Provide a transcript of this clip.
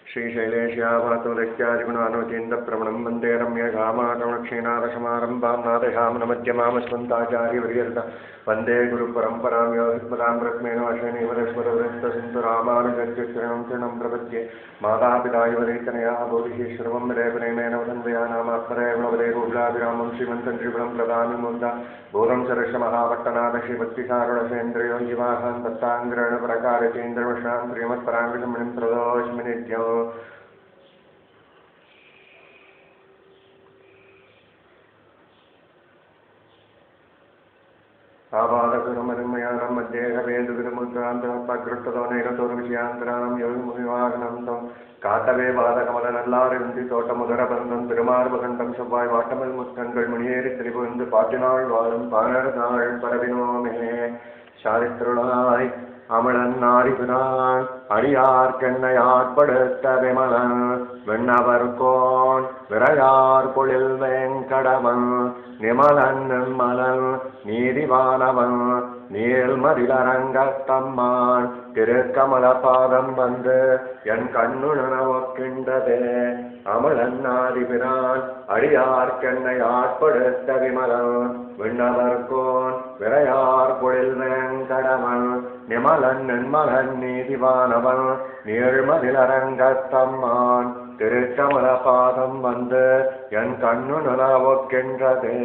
श्रीशैलेश्यामातुलक्यादिगुणानुतीन्द्रप्रवणं वन्दे रम्यगामाकमक्षीणादशमारम्भां नादशामनमध्यमामस्मन्ताचार्यवर्यर्थ वन्दे गुरुपरम्परां योगित्मतां रत्मेन वशनीवरस्वरवृत्तसिन्धु रामानुजच्युतरणं चरणं प्रपद्ये मातापिता युवरेतनया बोधिः श्रवं रेपनेमेन वदन्वया नामात्मरे गुणवदे गोकुलाभिरामं श्रीमन्तं त्रिपुरं प्रदामि मुद्दा बोधं सरस्वमहापट्टनाथ श्रीभक्तिसारुणसेन्द्रियो जीवाहान् दत्ताङ्ग्रणप्रकारकेन्द्रवशां श्रीमत्पराङ्गमणिं प्रदोष्मि नित्यम् आवादगुरुमनुमयानं मध्येहवेदुगुरुमुद्रान्तपकृष्टतोनैकतोर्विषयान्तरां योगिमुनिवाहनं तं காட்டவே பாதகமலநல்லாரின்றி தோட்டமுதரபந்தம் திருமார்பகண்டம் செவ்வாய் வாட்டமல் முத்தங்கள் மணியேறி திரிபுந்து பாட்டினாள் வாழும் பாணர்தாள் பரவினோமே சாதித்திருளாய் அமலன் நாரிபிரான் அடியார்கென்னையாட்படுத்த விமலன் விண்ணவர்கோன் விரையார் பொழில் வேங்கடவன் நிமலன் நிம்மலன் நீதிவானவன் நீள்மதிலரங்கத்தம்மான் திருக்கமல பாதம் வந்து என் கண்ணுணர்வொக்கின்றதே அமலன் நாதிபிரான் அடியார்கென்னை ஆட்படுத்த விமலன் விண்ணவர்கோன் விரையார் பொழில் வேங்கடவன் நிமலன் நின்மலன் நீதிவானவன் நீள்மதிலரங்கத்தம்மான் திருக்கமல பாதம் வந்து என் கண்ணுணர்வொக்கின்றதே